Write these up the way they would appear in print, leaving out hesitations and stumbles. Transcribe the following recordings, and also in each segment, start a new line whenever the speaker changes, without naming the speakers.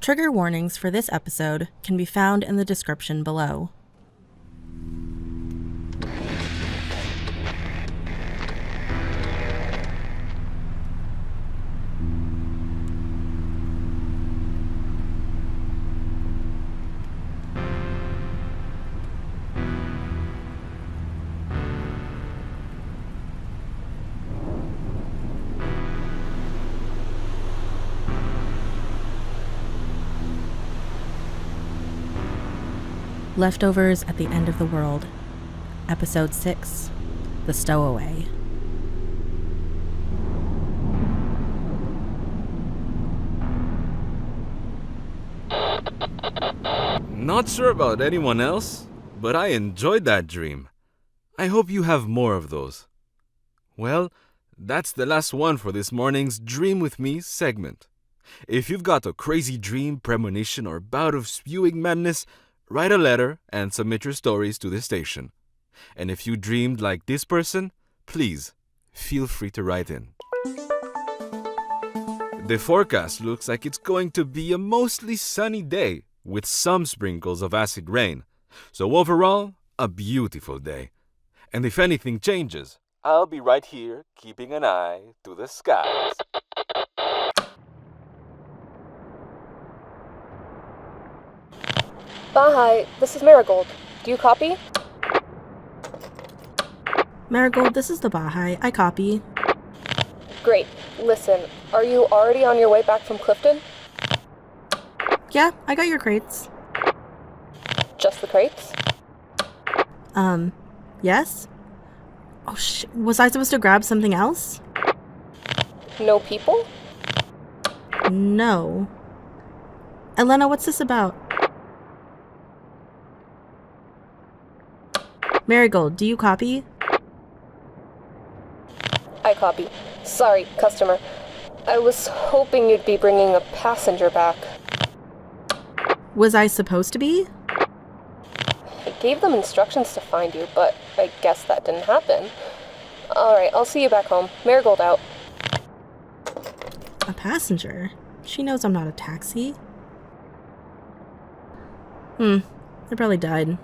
Trigger warnings for this episode can be found in the description below. Leftovers at the End of the World, Episode 6, The Stowaway.
Not sure about anyone else, but I enjoyed that dream. I hope you have more of those. Well, that's the last one for this morning's Dream With Me segment. If you've got a crazy dream, premonition, or bout of spewing madness, write a letter and submit your stories to the station. And if you dreamed like this person, please feel free to write in. The forecast looks like it's going to be a mostly sunny day with some sprinkles of acid rain. So overall, a beautiful day. And if anything changes, I'll be right here keeping an eye to the skies.
Bahay, this is Marigold. Do you copy?
Marigold, this is the Bahay. I copy.
Great. Listen, are you already on your way back from Clifton?
Yeah, I got your crates.
Just the crates?
Yes? Oh, was I supposed to grab something else?
No people?
No. Elena, what's this about? Marigold, do you copy?
I copy. Sorry, customer. I was hoping you'd be bringing a passenger back.
Was I supposed to be?
I gave them instructions to find you, but I guess that didn't happen. Alright, I'll see you back home. Marigold out.
A passenger? She knows I'm not a taxi. I probably died.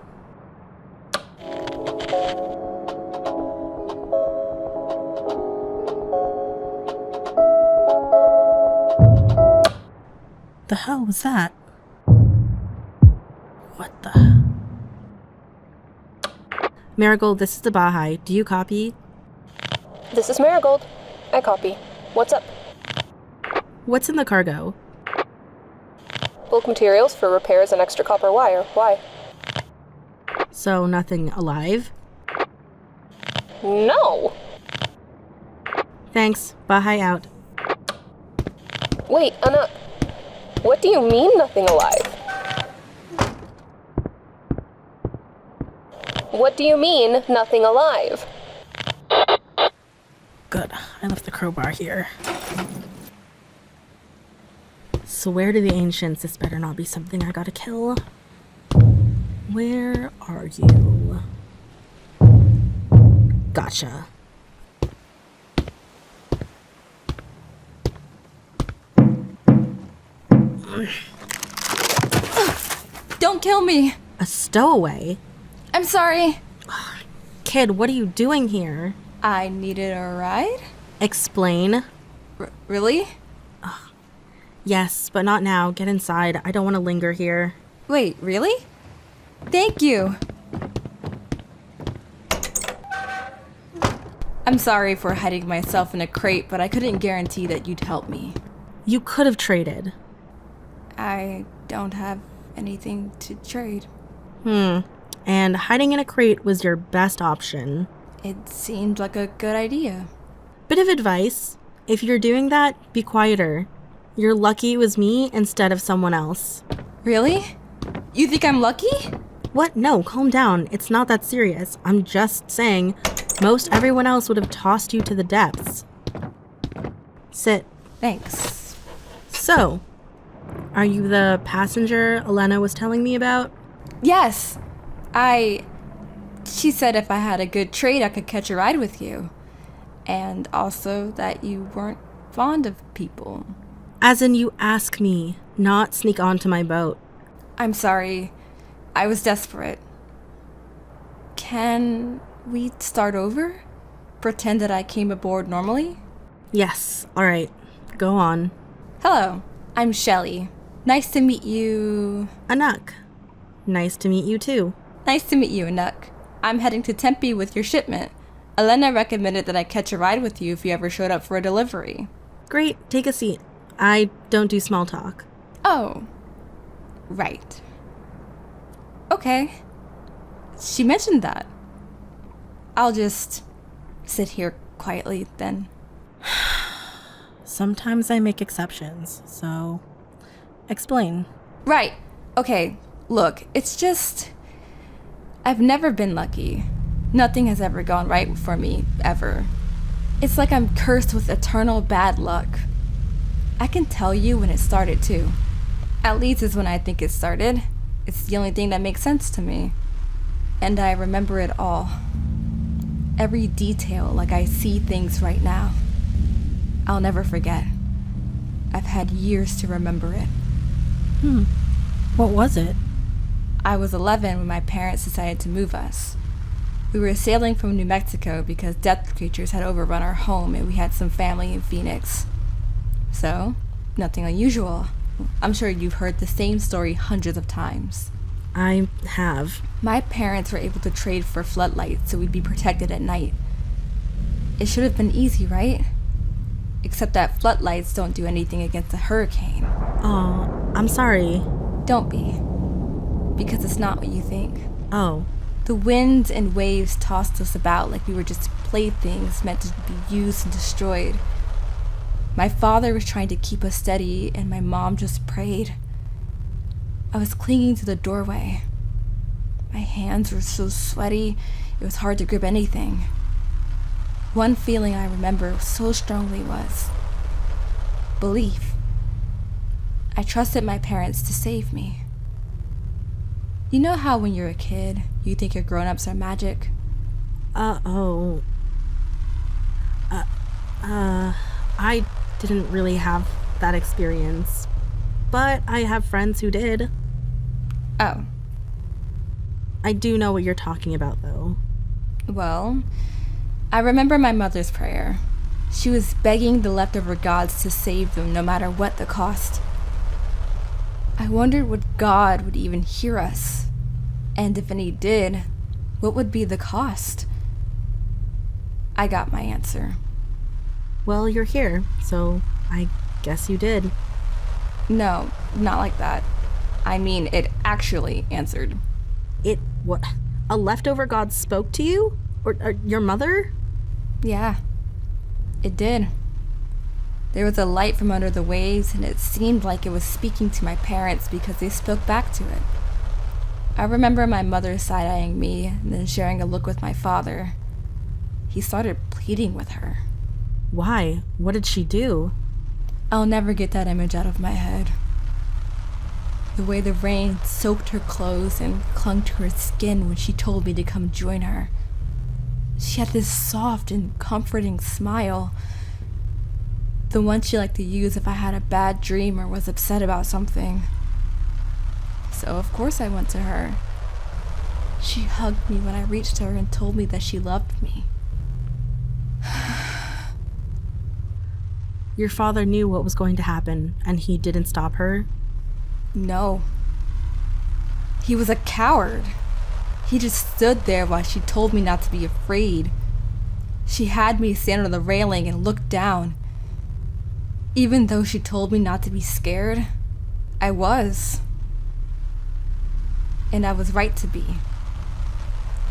The hell was that? What the? Marigold, this is the Bahay. Do you copy?
This is Marigold. I copy. What's up?
What's in the cargo?
Bulk materials for repairs and extra copper wire. Why?
So nothing alive?
No!
Thanks. Bahay out.
Wait, Anak. What do you mean nothing alive? What do you mean nothing alive?
Good. I left the crowbar here. Swear to the ancients, this better not be something I gotta kill. Where are you? Gotcha.
Don't kill me!
A stowaway?
I'm sorry.
Kid, what are you doing here?
I needed a ride?
Explain.
Really?
Yes, but not now. Get inside. I don't want to linger here.
Wait, really? Thank you. I'm sorry for hiding myself in a crate, but I couldn't guarantee that you'd help me.
You could have traded.
I don't have anything to trade.
And hiding in a crate was your best option.
It seemed like a good idea.
Bit of advice. If you're doing that, be quieter. You're lucky it was me instead of someone else.
Really? You think I'm lucky?
What? No, calm down. It's not that serious. I'm just saying, most everyone else would have tossed you to the depths. Sit.
Thanks.
So, are you the passenger Elena was telling me about?
Yes. She said if I had a good trade, I could catch a ride with you. And also that you weren't fond of people.
As in you ask me, not sneak onto my boat.
I'm sorry. I was desperate. Can we start over? Pretend that I came aboard normally?
Yes, alright. Go on.
Hello, I'm Shelly. Nice to meet you.
Anak. Nice to meet you too.
Nice to meet you, Anak. I'm heading to Tempe with your shipment. Elena recommended that I catch a ride with you if you ever showed up for a delivery.
Great, take a seat. I don't do small talk.
Oh. Right. Okay. She mentioned that. I'll just sit here quietly then.
Sometimes I make exceptions, so explain.
Right. Okay. Look, it's just... I've never been lucky. Nothing has ever gone right for me, ever. It's like I'm cursed with eternal bad luck. I can tell you when it started, too. At least is when I think it started. It's the only thing that makes sense to me. And I remember it all. Every detail, like I see things right now. I'll never forget. I've had years to remember it.
What was it?
I was 11 when my parents decided to move us. We were sailing from New Mexico because death creatures had overrun our home and we had some family in Phoenix. So, nothing unusual. I'm sure you've heard the same story hundreds of times.
I have.
My parents were able to trade for floodlights so we'd be protected at night. It should have been easy, right? Except that floodlights don't do anything against a hurricane.
Oh, I'm sorry.
Don't be. Because it's not what you think.
Oh.
The winds and waves tossed us about like we were just playthings meant to be used and destroyed. My father was trying to keep us steady, and my mom just prayed. I was clinging to the doorway. My hands were so sweaty, it was hard to grip anything. One feeling I remember so strongly was belief. I trusted my parents to save me. You know how when you're a kid, you think your grown-ups are magic?
I didn't really have that experience, but I have friends who did.
Oh.
I do know what you're talking about, though.
Well, I remember my mother's prayer. She was begging the leftover gods to save them no matter what the cost. I wondered what God would even hear us. And if any did, what would be the cost? I got my answer.
Well, you're here, so I guess you did.
No, not like that. I mean, it actually answered.
What? A leftover god spoke to you? Or your mother?
Yeah, it did. There was a light from under the waves, and it seemed like it was speaking to my parents because they spoke back to it. I remember my mother side-eyeing me and then sharing a look with my father. He started pleading with her.
Why? What did she do?
I'll never get that image out of my head. The way the rain soaked her clothes and clung to her skin when she told me to come join her. She had this soft and comforting smile. The one she liked to use if I had a bad dream or was upset about something. So of course I went to her. She hugged me when I reached her and told me that she loved me.
Your father knew what was going to happen, and he didn't stop her?
No. He was a coward. He just stood there while she told me not to be afraid. She had me stand on the railing and look down. Even though she told me not to be scared, I was. And I was right to be.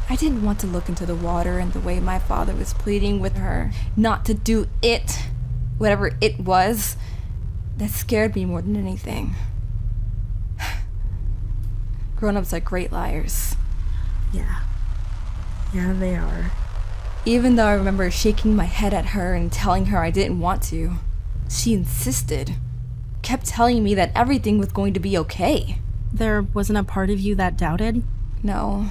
I didn't want to look into the water and the way my father was pleading with her not to do it, whatever it was. That scared me more than anything. Grown-ups are great liars.
Yeah. Yeah, they are.
Even though I remember shaking my head at her and telling her I didn't want to, she insisted. Kept telling me that everything was going to be okay.
There wasn't a part of you that doubted?
No.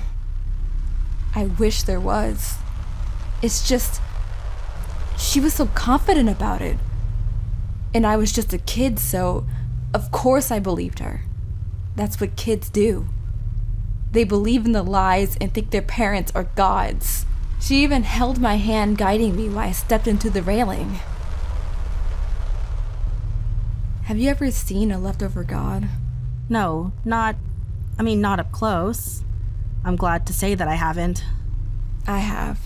I wish there was. It's just... she was so confident about it. And I was just a kid, so... Of course I believed her. That's what kids do. They believe in the lies and think their parents are gods. She even held my hand, guiding me while I stepped into the railing. Have you ever seen a leftover god?
No, not up close. I'm glad to say that I haven't.
I have.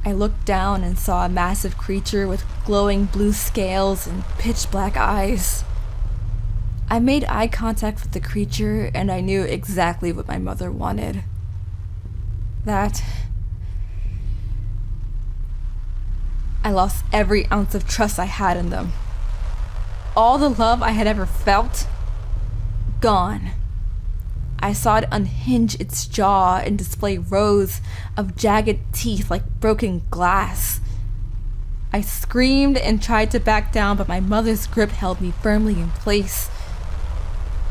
I looked down and saw a massive creature with glowing blue scales and pitch black eyes. I made eye contact with the creature and I knew exactly what my mother wanted. I lost every ounce of trust I had in them. All the love I had ever felt, gone. I saw it unhinge its jaw and display rows of jagged teeth like broken glass. I screamed and tried to back down, but my mother's grip held me firmly in place.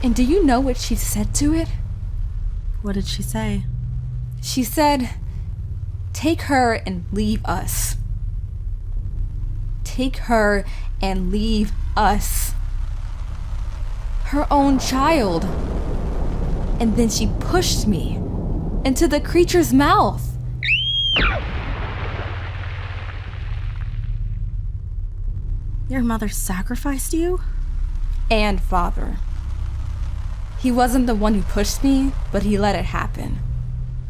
And do you know what she said to it?
What did she say?
She said, "Take her and leave us. Take her and leave us." Her own child. And then she pushed me into the creature's mouth.
Your mother sacrificed you?
And father. He wasn't the one who pushed me, but he let it happen.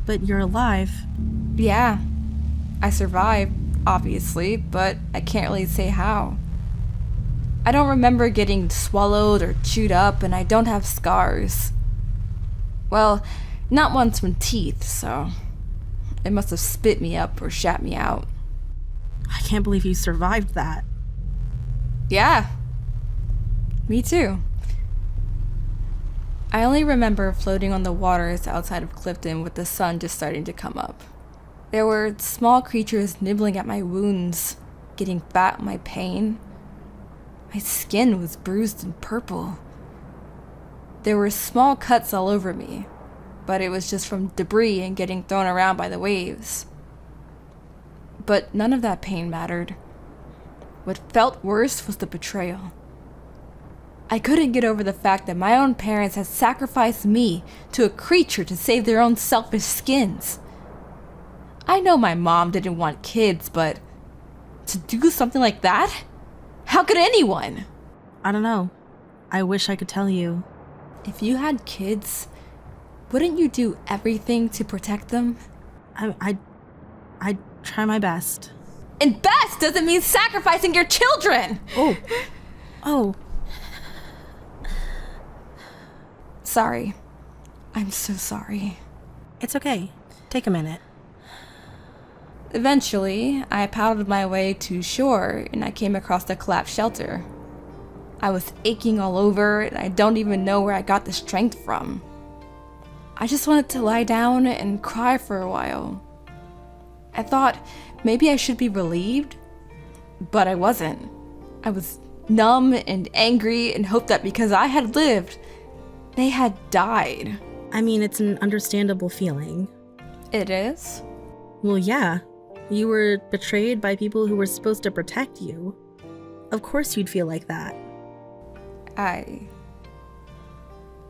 But you're alive.
Yeah, I survived, obviously, but I can't really say how. I don't remember getting swallowed or chewed up, and I don't have scars. Well, not ones from teeth, so it must have spit me up or shat me out.
I can't believe you survived that.
Yeah, me too. I only remember floating on the waters outside of Clifton with the sun just starting to come up. There were small creatures nibbling at my wounds, getting fat on my pain. My skin was bruised and purple. There were small cuts all over me, but it was just from debris and getting thrown around by the waves. But none of that pain mattered. What felt worse was the betrayal. I couldn't get over the fact that my own parents had sacrificed me to a creature to save their own selfish skins. I know my mom didn't want kids, but to do something like that? How could anyone?
I don't know. I wish I could tell you.
If you had kids, wouldn't you do everything to protect them?
I'd try my best.
And best doesn't mean sacrificing your children!
Oh.
Sorry. I'm so sorry.
It's okay. Take a minute.
Eventually, I paddled my way to shore and I came across the collapsed shelter. I was aching all over and I don't even know where I got the strength from. I just wanted to lie down and cry for a while. I thought maybe I should be relieved, but I wasn't. I was numb and angry and hoped that because I had lived, they had died.
I mean, it's an understandable feeling.
It is?
Well, yeah. You were betrayed by people who were supposed to protect you. Of course you'd feel like that.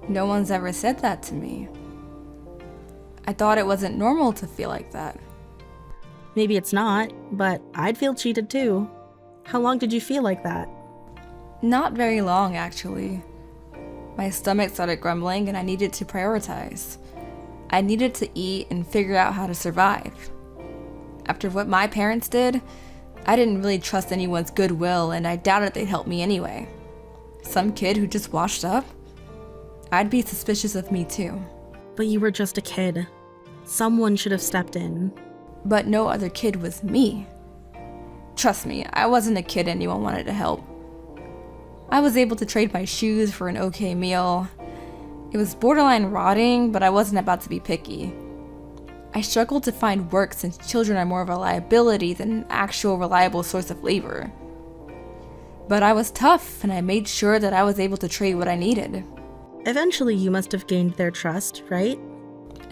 No one's ever said that to me. I thought it wasn't normal to feel like that.
Maybe it's not, but I'd feel cheated too. How long did you feel like that?
Not very long, actually. My stomach started grumbling and I needed to prioritize. I needed to eat and figure out how to survive. After what my parents did, I didn't really trust anyone's goodwill and I doubted they'd help me anyway. Some kid who just washed up? I'd be suspicious of me too.
But you were just a kid. Someone should have stepped in.
But no other kid was me. Trust me, I wasn't a kid anyone wanted to help. I was able to trade my shoes for an okay meal. It was borderline rotting, but I wasn't about to be picky. I struggled to find work since children are more of a liability than an actual reliable source of labor. But I was tough, and I made sure that I was able to trade what I needed.
Eventually you must have gained their trust, right?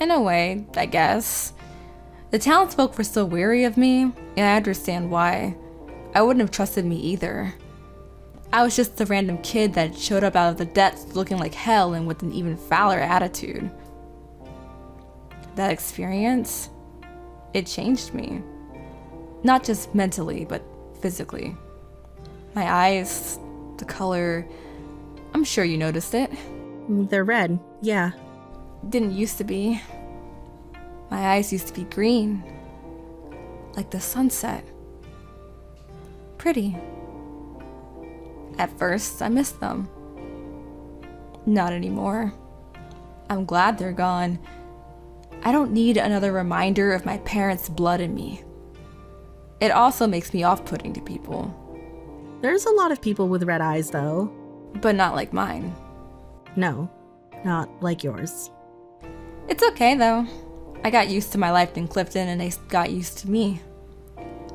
In a way, I guess. The townsfolk were still wary of me, and I understand why. I wouldn't have trusted me either. I was just the random kid that showed up out of the depths looking like hell and with an even fouler attitude. That experience, it changed me. Not just mentally, but physically. My eyes, the color, I'm sure you noticed it.
They're red, yeah.
Didn't used to be. My eyes used to be green, like the sunset. Pretty. At first, I missed them. Not anymore. I'm glad they're gone. I don't need another reminder of my parents' blood in me. It also makes me off-putting to people.
There's a lot of people with red eyes, though.
But not like mine.
No, not like yours.
It's okay, though. I got used to my life in Clifton and they got used to me.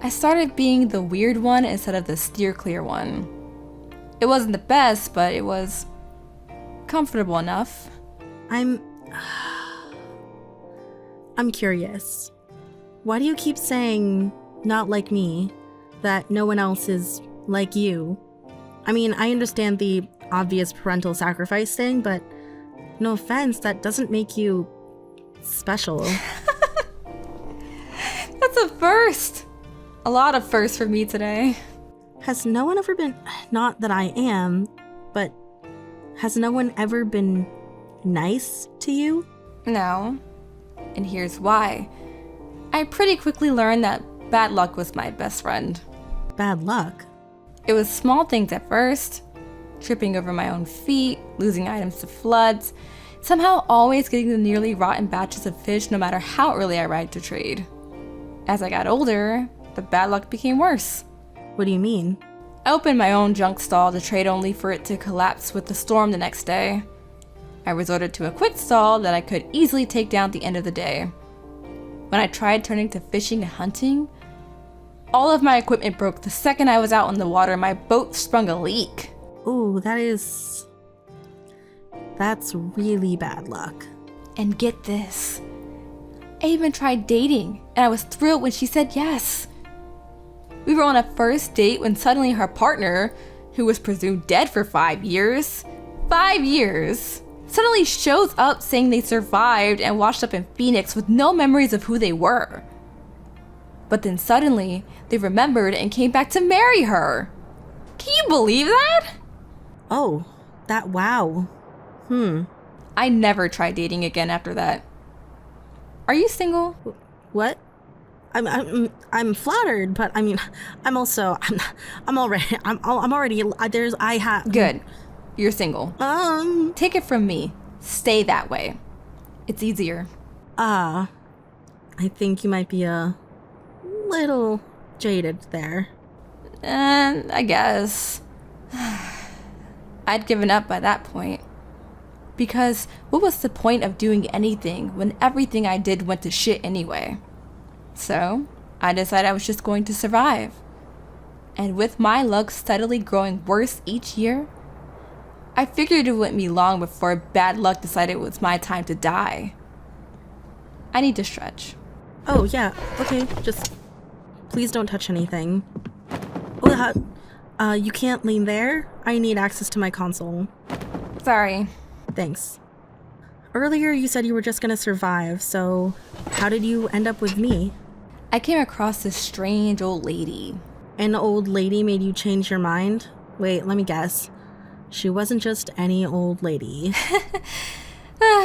I started being the weird one instead of the steer-clear one. It wasn't the best, but it was comfortable enough.
I'm curious. Why do you keep saying, not like me, that no one else is like you? I mean, I understand the obvious parental sacrifice thing, but no offense, that doesn't make you special.
That's a first. A lot of firsts for me today.
Has no one ever been, not that I am, but has no one ever been nice to you?
No. And here's why. I pretty quickly learned that bad luck was my best friend.
Bad luck?
It was small things at first. Tripping over my own feet, losing items to floods, somehow always getting the nearly rotten batches of fish no matter how early I arrived to trade. As I got older, the bad luck became worse.
What do you mean?
I opened my own junk stall to trade only for it to collapse with the storm the next day. I resorted to a quick stall that I could easily take down at the end of the day. When I tried turning to fishing and hunting, all of my equipment broke the second I was out in the water and my boat sprung a leak.
Ooh, that's really bad luck.
And get this, I even tried dating and I was thrilled when she said yes. We were on a first date when suddenly her partner, who was presumed dead for 5 years, suddenly shows up saying they survived and washed up in Phoenix with no memories of who they were. But then suddenly, they remembered and came back to marry her. Can you believe that?
Oh, wow.
I never tried dating again after that. Are you single?
What? I'm flattered, but I mean, I'm already
Good. You're single. Take it from me. Stay that way. It's easier.
I think you might be a little jaded there.
I guess. I'd given up by that point. Because what was the point of doing anything when everything I did went to shit anyway? So, I decided I was just going to survive. And with my luck steadily growing worse each year, I figured it wouldn't be long before bad luck decided it was my time to die. I need to stretch.
Oh, yeah, okay, just please don't touch anything. Oh, you can't lean there? I need access to my console.
Sorry.
Thanks. Earlier you said you were just gonna survive, so how did you end up with me?
I came across this strange old lady.
An old lady made you change your mind? Wait, let me guess. She wasn't just any old lady.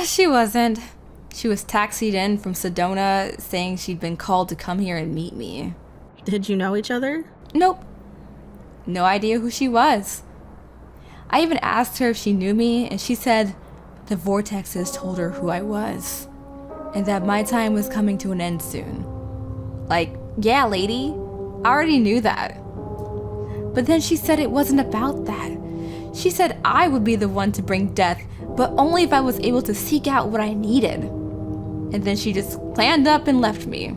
She wasn't. She was taxied in from Sedona saying she'd been called to come here and meet me.
Did you know each other?
Nope. No idea who she was. I even asked her if she knew me, and she said the vortexes told her who I was, and that my time was coming to an end soon. Like, yeah, lady, I already knew that. But then she said it wasn't about that. She said I would be the one to bring death, but only if I was able to seek out what I needed. And then she just clammed up and left me.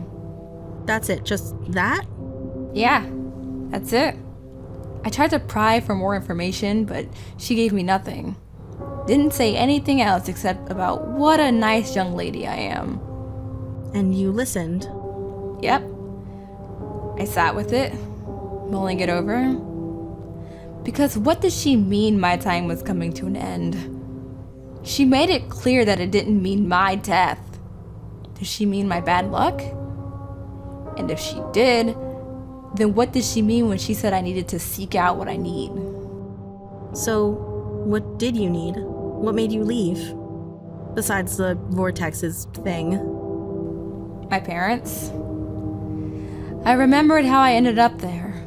That's it, just that?
Yeah, that's it. I tried to pry for more information, but she gave me nothing. Didn't say anything else except about what a nice young lady I am.
And you listened?
Yep. I sat with it, mulling it over. Because what did she mean my time was coming to an end? She made it clear that it didn't mean my death. Did she mean my bad luck? And if she did, then what did she mean when she said I needed to seek out what I need?
So, what did you need? What made you leave? Besides the vortexes thing.
My parents? I remembered how I ended up there.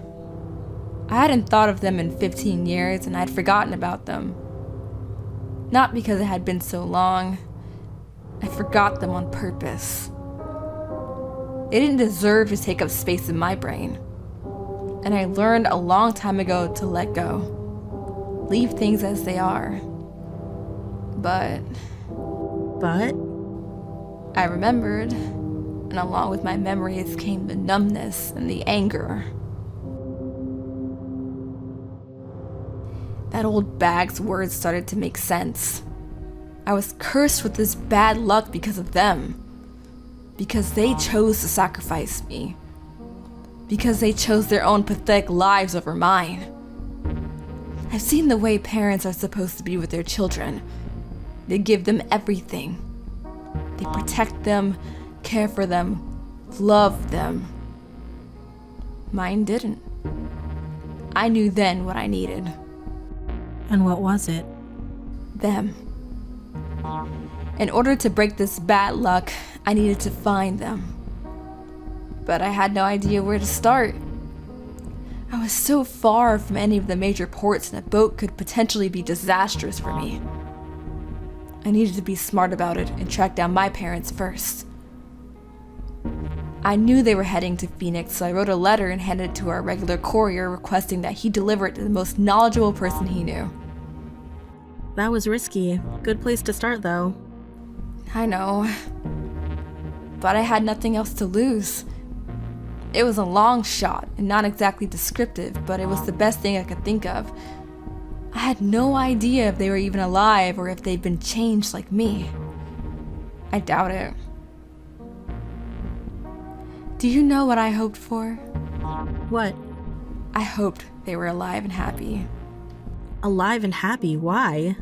I hadn't thought of them in 15 years and I'd forgotten about them. Not because it had been so long. I forgot them on purpose. They didn't deserve to take up space in my brain. And I learned a long time ago to let go. Leave things as they are. But? I remembered, and along with my memories came the numbness and the anger. That old bag's words started to make sense. I was cursed with this bad luck because of them. Because they chose to sacrifice me. Because they chose their own pathetic lives over mine. I've seen the way parents are supposed to be with their children. They give them everything. They protect them, care for them, love them. Mine didn't. I knew then what I needed.
And what was it?
Them. In order to break this bad luck, I needed to find them. But I had no idea where to start. I was so far from any of the major ports, and a boat could potentially be disastrous for me. I needed to be smart about it and track down my parents first. I knew they were heading to Phoenix, so I wrote a letter and handed it to our regular courier requesting that he deliver it to the most knowledgeable person he knew.
That was risky. Good place to start, though.
I know. But I had nothing else to lose. It was a long shot and not exactly descriptive, but it was the best thing I could think of. I had no idea if they were even alive or if they'd been changed like me. I doubt it. Do you know what I hoped for?
What?
I hoped they were alive and happy.
Alive and happy? Why?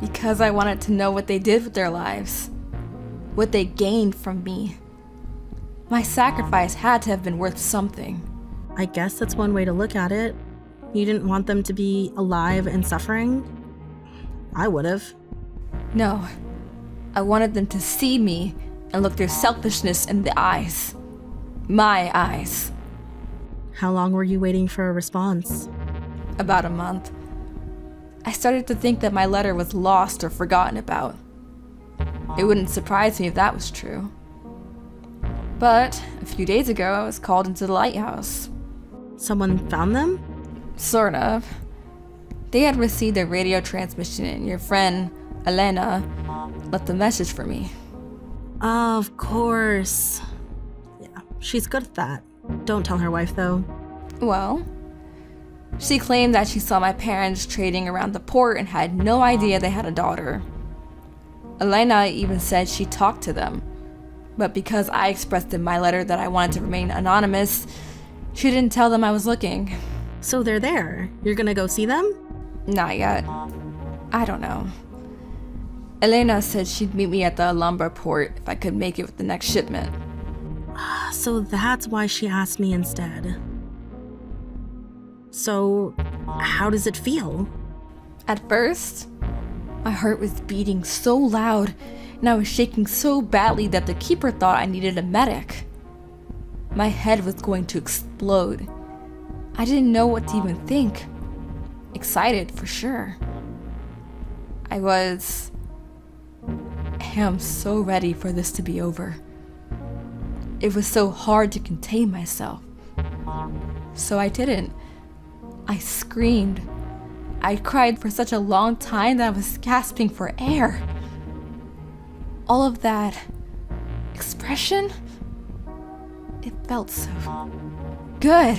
Because I wanted to know what they did with their lives. What they gained from me. My sacrifice had to have been worth something.
I guess that's one way to look at it. You didn't want them to be alive and suffering? I would've.
No. I wanted them to see me and look their selfishness in the eyes. My eyes.
How long were you waiting for a response?
About a month. I started to think that my letter was lost or forgotten about. It wouldn't surprise me if that was true. But a few days ago, I was called into the lighthouse.
Someone found them?
Sort of. They had received a radio transmission and your friend, Elena, left a message for me.
Of course. Yeah, she's good at that. Don't tell her wife, though.
Well, she claimed that she saw my parents trading around the port and had no idea they had a daughter. Elena even said she talked to them, but because I expressed in my letter that I wanted to remain anonymous, she didn't tell them I was looking.
So they're there. You're gonna go see them?
Not yet. I don't know. Elena said she'd meet me at the lumber port if I could make it with the next shipment.
So that's why she asked me instead. So, how does it feel?
At first, my heart was beating so loud and I was shaking so badly that the keeper thought I needed a medic. My head was going to explode. I didn't know what to even think. Excited, for sure. I am so ready for this to be over. It was so hard to contain myself. So I didn't. I screamed. I cried for such a long time that I was gasping for air. All of that expression, it felt so good.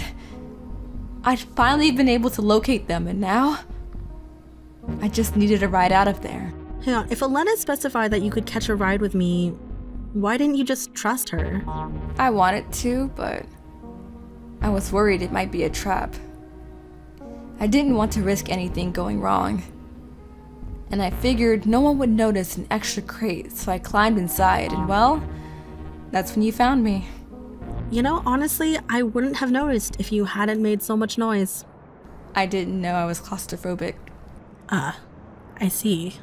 I'd finally been able to locate them, and now I just needed a ride out of there.
Hang on, if Elena specified that you could catch a ride with me, why didn't you just trust her?
I wanted to, but I was worried it might be a trap. I didn't want to risk anything going wrong. And I figured no one would notice an extra crate, so I climbed inside, and well, that's when you found me.
You know, honestly, I wouldn't have noticed if you hadn't made so much noise.
I didn't know I was claustrophobic.
I see.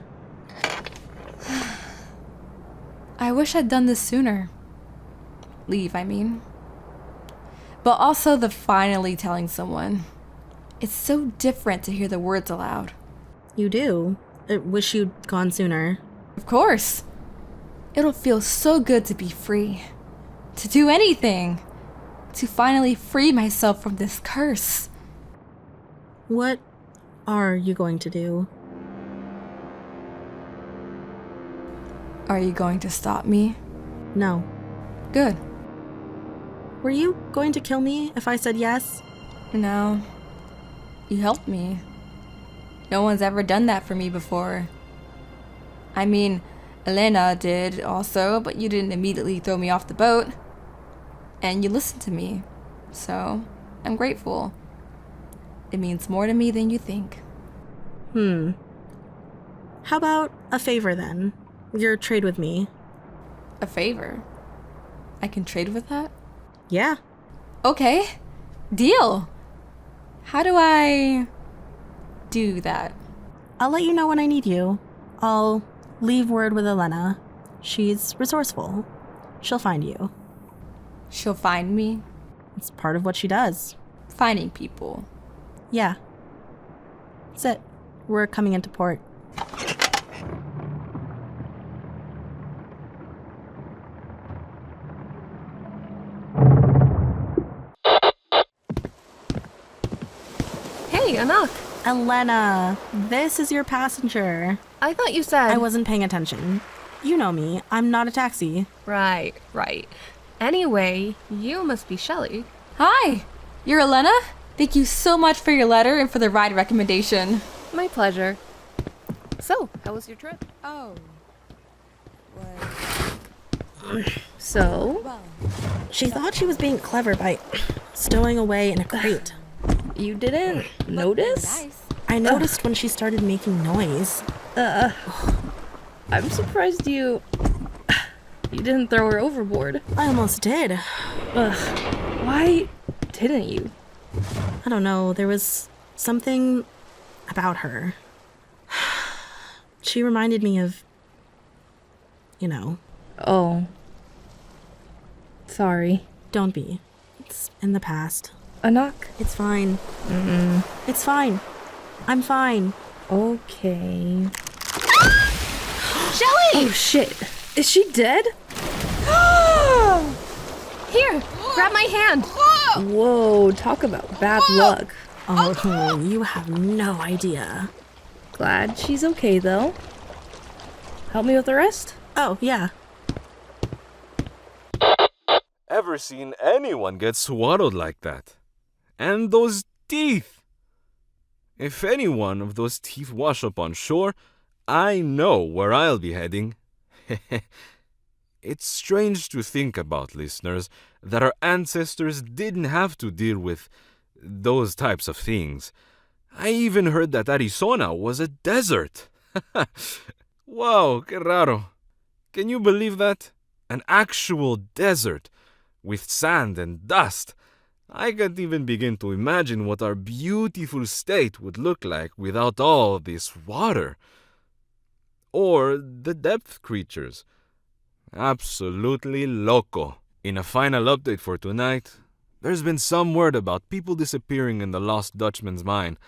I wish I'd done this sooner. Leave, I mean. But also the finally telling someone. It's so different to hear the words aloud.
You do? I wish you'd gone sooner.
Of course. It'll feel so good to be free. To do anything. To finally free myself from this curse.
What are you going to do?
Are you going to stop me?
No.
Good.
Were you going to kill me if I said yes?
No. You helped me. No one's ever done that for me before. I mean, Elena did also, but you didn't immediately throw me off the boat. And you listened to me. So, I'm grateful. It means more to me than you think.
How about a favor then? Your trade with me.
A favor? I can trade with that?
Yeah.
Okay. Deal. How do I do that?
I'll let you know when I need you. I'll leave word with Elena. She's resourceful. She'll find you.
She'll find me?
It's part of what she does.
Finding people.
Yeah. Sit. We're coming into port.
Hey, Anak.
Elena, this is your passenger.
I thought you said...
I wasn't paying attention. You know me. I'm not a taxi.
Right. Anyway, you must be Shelly.
Hi! You're Elena? Thank you so much for your letter and for the ride recommendation.
My pleasure. So, how was your trip?
Oh.
So,
She thought she was being clever by stowing away in a crate.
you didn't notice?
Nice.
I noticed when she started making noise.
I'm surprised you didn't throw her overboard.
I almost did.
Why didn't you?
I don't know. There was something about her. She reminded me of, you know.
Oh. Sorry.
Don't be. It's in the past.
Anak?
It's fine. It's fine. I'm fine.
Okay. Shelly! Oh shit. Is she dead? Here, grab my hand. Whoa, talk about bad luck.
Oh, you have no idea.
Glad she's okay though. Help me with the rest?
Oh, yeah.
Ever seen anyone get swaddled like that? And those teeth! If any one of those teeth wash up on shore, I know where I'll be heading. It's strange to think about, listeners, that our ancestors didn't have to deal with those types of things. I even heard that Arizona was a desert. Wow, que raro. Can you believe that? An actual desert with sand and dust. I can't even begin to imagine what our beautiful state would look like without all this water. Or the depth creatures. Absolutely loco. In a final update for tonight, there's been some word about people disappearing in the Lost Dutchman's mine.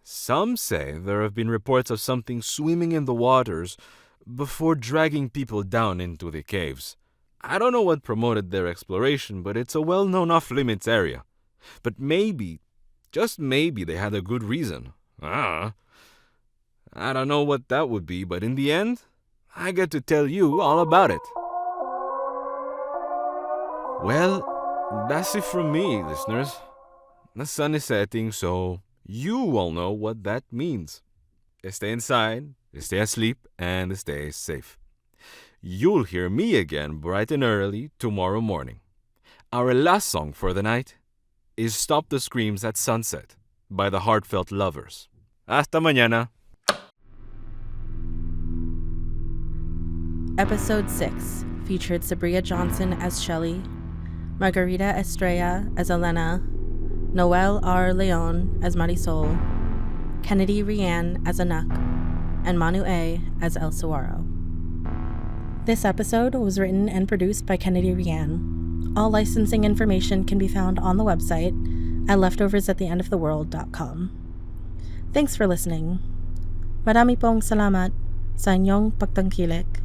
Some say there have been reports of something swimming in the waters before dragging people down into the caves. I don't know what promoted their exploration, but it's a well-known off-limits area. But maybe, just maybe, they had a good reason. I don't know what that would be, but in the end, I get to tell you all about it. Well, that's it from me, listeners. The sun is setting, so you all know what that means. Stay inside, stay asleep, and stay safe. You'll hear me again bright and early tomorrow morning. Our last song for the night is Stop the Screams at Sunset by the Heartfelt Lovers. Hasta mañana.
Episode 6 featured Sabrea Johnson as Shelly, Margarita Estrella as Elena, Noel R. León as Marisol, Kennedi Rianne as Anak, and Manu A as El Saguaro. This episode was written and produced by Kennedi Rianne. All licensing information can be found on the website at LeftoversAtTheEndOfTheWorld.com. Thanks for listening. Marami pong salamat sa inyong pagtangkilik.